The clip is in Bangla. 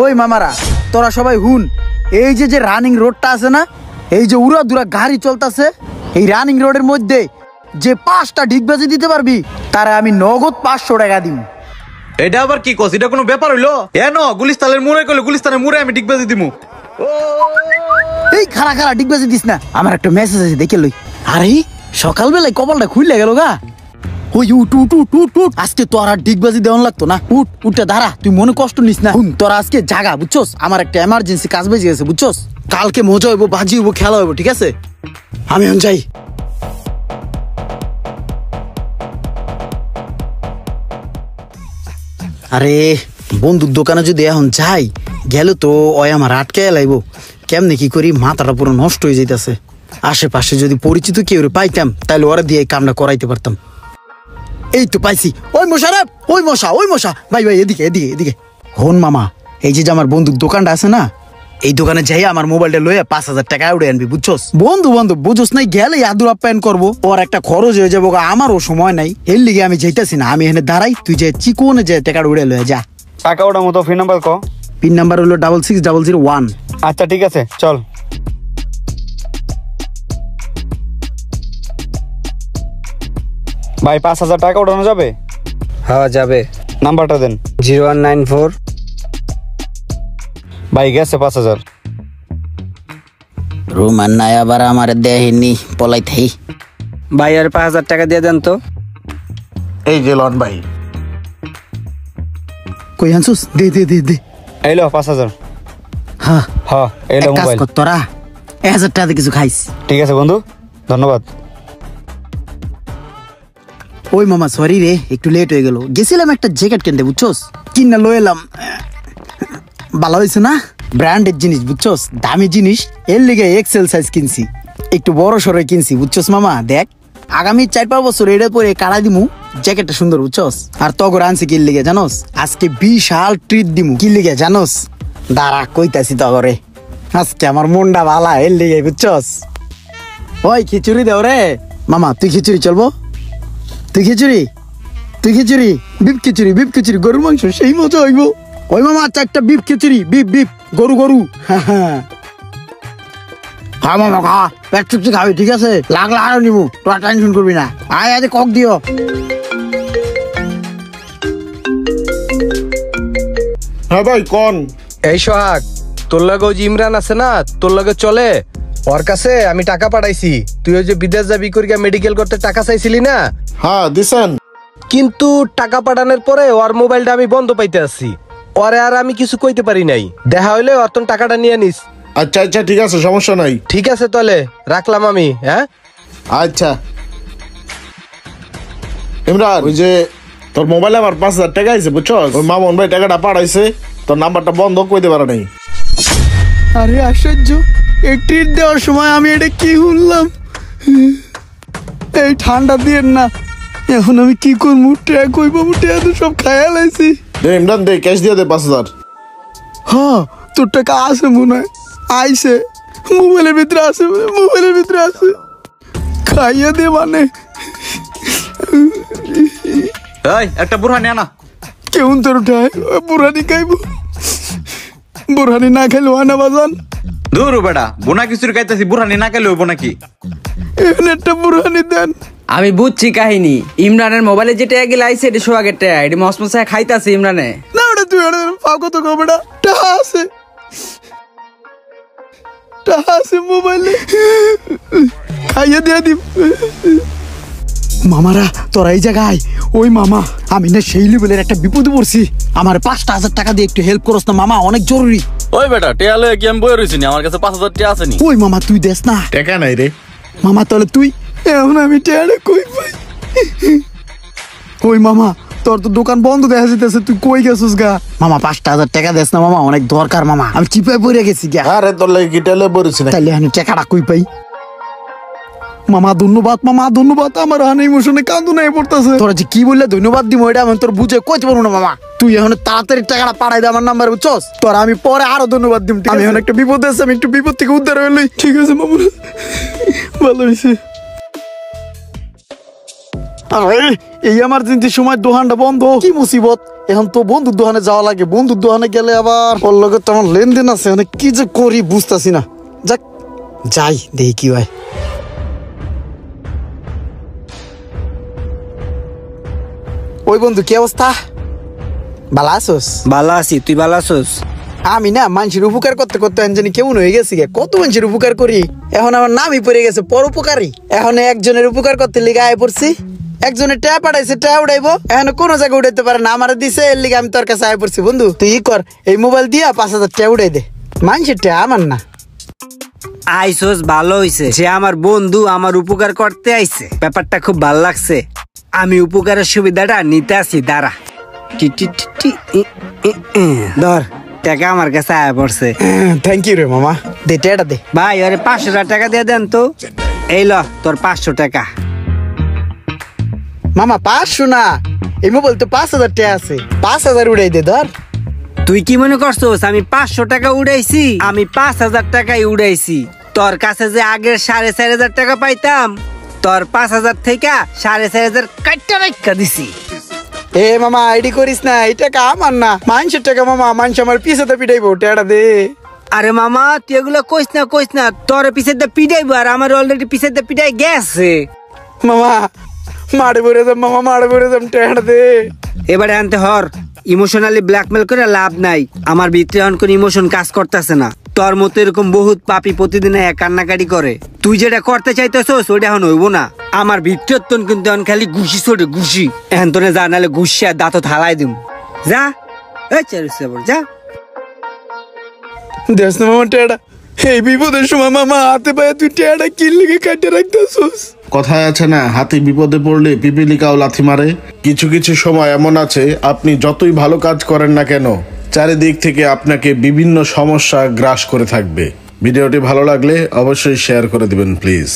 ওই মামারা তোরা সবাই হুন, এই যে রানিং রোডটা আছে না, এই যে উড়া দুরা গাড়ি চলতেছে, এই রানিং রোডের মধ্যে যে 5টা ডিগবাজি দিতে পারবি তারে আমি নগদ 500 টাকা দিব। এটা আবার কি কস? এটা কোনো ব্যাপার হইলো? গুলিস্তানের মোড়ে কইলে গুলিস্তানের মোড়ে আমি ডিগবাজি দিমু। এই খারা খারা ডিগবাজি দিস না, আমার একটা মেসেজ আছে দেখে লই। আরে সকালবেলায় কপালটা খুইলে গেল গা। ওই উঠ উঠ উঠ উঠ উঠ, আজকে তোর আর ডিগবাজি দেওয়ান লাগতো না। উঠ উঠে দাঁড়া, তুই মনে কষ্ট নিস না। তোরা আজকে জাগা বুঝছস, আমার একটা এমার্জেন্সি কাজ বেজে গেছে বুঝছস। কালকে মজা হইব, বাজি হইব, খেলা হইব, ঠিক আছে? আমি এখন যাই। আরে বন্ধুর দোকানে যদি এখন যাই, গেলে তো ওই আমার আটকে লাইব। কেমনে কি করি, মাথাটা পুরো নষ্ট হয়ে যাইতেছে। আশেপাশে যদি পরিচিত কেউ পাইতাম তাহলে ওরা দিয়ে এই কামটা করাইতে পারতাম। এই তো পাইছি, ওই মশা রে, ওই মশা। ভাই এদিকে এদিকে এদিকে। হন মামা, এই যে আমার বন্ধুর দোকানটা আছে না, এই দোকানে যাই আমার মোবাইলটা লইয়া 5000 টাকা উড়ে আনবি বুঝছস। বন্ধু বুঝছস নাই, গেলে আদুর আপ্যায়ন করবো, ওর একটা খরচ হয়ে যাবো, আমারও সময় নাই। এর লিগে আমি যাইতাছি না, আমি এখানে দাঁড়াই, তুই যে চিকনে যে টাকা উড়ে লয়ে যা। টাকা ওটা মতো ফোন নাম্বার ক। পিন নাম্বার হলো 66001। আচ্ছা ঠিক আছে, চল। ভাই 5000 টাকা উঠানো যাবে? হ্যাঁ যাবে। নাম্বারটা দেন। 0194। ভাই গেছে 5000। রোমান নাই আবার আমার দেখিনি পলাই থাই। ভাই আর 5000 টাকা দিয়ে দেন তো। এই যে লন ভাই। কই আনছুস? দে দে দে দে। এইলো 5000। হ্যাঁ হ্যাঁ এইলো কাজ মোবাইল। কর তোরা, 1000 টাকা দিয়ে কিছু খাইস। ঠিক আছে বন্ধু, ধন্যবাদ। ওই মামা সরি রে, একটু লেট হয়ে গেল। গেছিলাম একটা জ্যাকেট কিনতে বুঝছস, কিনা লয়ে এলাম। ভালো হয়েছে না, ব্র্যান্ডের জিনিস বুঝছস, দামি জিনিস। এর লিগে এক্সেল সাইজ কিনছি, একটু বড় সরে কিনছি বুঝছস মামা। দেখ আগামী 4-5 বছর এটা পরে কাড়া দিমু, জ্যাকেটটা সুন্দর বুঝছস। আর তগর আনছি কি লিগে জানোস? আজকে বিশাল ট্রিট দিমু। কি লিগে জানোস? দাঁড়া কইতাছি তগরে। আজকে আমার মনটা ভালা, এর লিগে বুঝছস। ওই খিচুড়ি দেও রে মামা। তুই খিচুড়ি চলবো? তুই খিচুড়ি বিপ খিচুড়ি গরুর মাংস, সেই মজা হইব। ওই মামা আচ্ছা একটা বিপ খিচুড়ি, বিপ গরু। হ্যাঁ মামা খা, পেট চুপচি খাবি, ঠিক আছে? লাগলে আরো নিবো, তোরা টেনশন করবি না। আয় আজ কক দিও। হ্যাঁ ভাই কোন? এই সোহাগ, তোর লগে ওই যে ইমরান আছে না, তোর লগে চলে, ওর কাছে আমি টাকা পাঠাইছি। তুই ওই যে বিদেশ যাবি করিয়া মেডিকেল করতে টাকা চাইছিলি না? হ্যাঁ দিছেন। কিন্তু টাকা পাঠানোর পরে ওর মোবাইলটা আমি বন্ধ পাইতে আসছি। ওরে আর আমি কিছু কইতে পারি নাই। দেখা হইলে ওর তোর টাকাটা নিয়ে নিস। আচ্ছা ঠিক আছে, সমস্যা নাই। ঠিক আছে তাহলে রাখলাম আমি। হ্যাঁ আচ্ছা ইমরান, ওই যে তোর মোবাইলে আমার 5000 টাকা আছে বুঝছো, ওই মামুন ভাই টাকাটা পাঠাইছে, তোর নাম্বারটা বন্ধ কইতে পারে নাই। আরে আশ্চর্য, এই ট্রিট দেওয়ার সময় আমি এটা কি শুনলাম? এই ঠান্ডা দিয়ে না, এখন আমি কি করবো? ট্র্যাক হইব, ট্র্যাক তো সব খায়াল আইছি। দে ইমরান দে, ক্যাশ দিয়ে দে 5000। হ্যাঁ তোর টাকা আছে মনে হয়, আইসে মোবাইলের ভিতরে আছে, খাইয়া দে মানে। এই একটা বুরহানি আনা। কেমন তোর উঠায়? বুড়ানি খাইব? বুড়ানি না খাইলে হয় না বাজান? দূর বেটা, বোনা কিছুর খাইতেছি, বুরহানি না খাইলে হইব নাকি? এখানে একটা বুড়ানি দেন। আমি বুঝছি কাহিনী। ইমরানের মোবাইলে যেটা গেলে আইছে এটা সোহাগের টাকা, এটা মসমসায় খাইতাছে ইমরানে। না ওটা তুই পাবো তো কবেটা, টাকা আছে মোবাইলে, খাইয়া দিয়ে দিব। মামারা তোরা এই জায়গায়, ওই মামা আমি না সেই লেভেলের একটা বিপদে পড়ছি, আমার 5000 টাকা দিয়ে একটু হেল্প করস না মামা, অনেক জরুরি। ওই বেটা টেয়ালে কি আমি বই রইছি, আমার কাছে 5000 টাকা আছে নি। ওই মামা তুই দেস না টাকা নাই রে মামা, তাহলে তুই। এখন আমি টাকা কই পাই? ওই মামা তোর তো দোকান বন্ধ দেখা যেতেছে, তুই কই গেছিস গা? মামা 5000 টাকা দেস না মামা, অনেক দরকার মামা, আমি চিপায় পড়ে গেছি গা। আরে তোর লাগে কি টেলে বরিস না? তাইলে আমি টাকাটা কই পাই? মামা ধন্যবাদ, আমার হানে ইমোশনে কান্দু নাই পড়তেছে। তোরা যে কি বললে ধন্যবাদ দিব, এটা আমি তোর বুঝে কইতে পারবো না মামা। তুই এখন তাড়াতাড়ি টাকাটা পাঠাই দে আমার নাম্বার, বুঝছস? তোর আমি পরে আরো ধন্যবাদ দিব। আমি এখন একটা বিপদ আছে, আমি একটু বিপদ থেকে উদ্ধার হইলি। ঠিক আছে মামা, ভালো হয়েছে। এই এমার্জেন্সির সময় দোকানটা বন্ধ, কি মুসিবত। এখন তো বন্ধুর দোকানে যাওয়া লাগে, বন্ধুর দোকানে গেলে আবার ওর লগে তো আমার লেনদেন আছে, মানে কি যে করি বুঝতেছি না। যাক যাই দেখি কি হয়। ওই বন্ধু কি অবস্থা, ভালো আছোস? ভালো আছি, তুই ভালো আছোস? আমি না মানুষের উপকার করতে করতে জানি কেমন হয়ে গেছি গে, কত মানুষের উপকার করি, এখন আমার নামই পড়ে গেছে পরোপকারী। এখন একজনের উপকার করতে লিগে আয় পড়ছি, একজনের টাকা পাঠাইছে টাকা উঠাইবো, এখন কোনো জায়গায় উঠাইতে পারে না, আমার দিছে, এর লিগে আমি তোর কাছে আয় পড়ছি। বন্ধু তুই ই কর, এই মোবাইল দিয়া 5,000 টাকা উঠাই দে, মানুষের টাকা আমার না। আইসোস, ভালো হইছে যে আমার বন্ধু আমার উপকার করতে আইছে, ব্যাপারটা খুব ভালো লাগছে। আমি উপকারের সুবিধাটা নিতে আসি, দাঁড়া। টি টি টি টি, ধর টাকা আমার কাছে আয়া পড়ছে। থ্যাংক ইউ রে মামা, দে টাকাটা দে। ভাই ওরে 500 টাকা দিয়ে দেন তো। এই ল তোর 500 টাকা। মামা 500 না, এই মোবাইল তো 5,000 টাকা আছে, 5,000 উড়াই দে ধর। তুই কি মনে করছোস আমি 500 টাকা উড়াইছি? আমি 5,000 টাকাই উড়াইছি। তোর কাছে যে আগের 4,500 টাকা পাইতাম, তোর 5,000 থেকে 4,500 কাটটা রাখা দিছি। এ মামা আইডি করিস না, এই টাকা আমার না, মানুষের টাকা মামা, মানুষ আমার পিছাতে পিটাইবো, টাকাটা দে। আরে মামা তুই এগুলো কইস না, তোর পিছের দিয়ে পিটাইবো, আর আমার অলরেডি পিছের দিয়ে পিটাই গেছে। মামা মারে পড়ে যাম, মামা মারে পড়ে যাম, টাকাটা দে। এবারে আনতে হর, ইমোশনালি ব্ল্যাকমেল করে লাভ নাই। আমার ভিতরে এখন কোন ইমোশন কাজ করতেছে না। তোর মতো এরকম বহুত পাপি প্রতিদিন এক কান্নাকাটি করে, তুই যেটা করতে চাইতেছস ওইটা এখন হইব না। আমার ভিতর তোন কিন্তু এখন খালি ঘুষি ছোটে ঘুষি, এখন তোনে যা নাহলে ঘুষিয়া দাঁত থালাই দিম। যা এই যা। দেখ না মামা টাকাটা, এই বিপদের সময় মামা হাতে পায়ে তুই টাকাটা কি লিগে কাটে রাখতেছস? কথায় আছে না, হাতি বিপদে পড়লে পিপিলিকাও লাথি মারে। কিছু কিছু সময় এমন আছে, আপনি যতই ভালো কাজ করেন না কেন, চারিদিক থেকে আপনাকে বিভিন্ন সমস্যা গ্রাস করে থাকবে। ভিডিওটি ভালো লাগলে অবশ্যই শেয়ার করে দিবেন প্লিজ।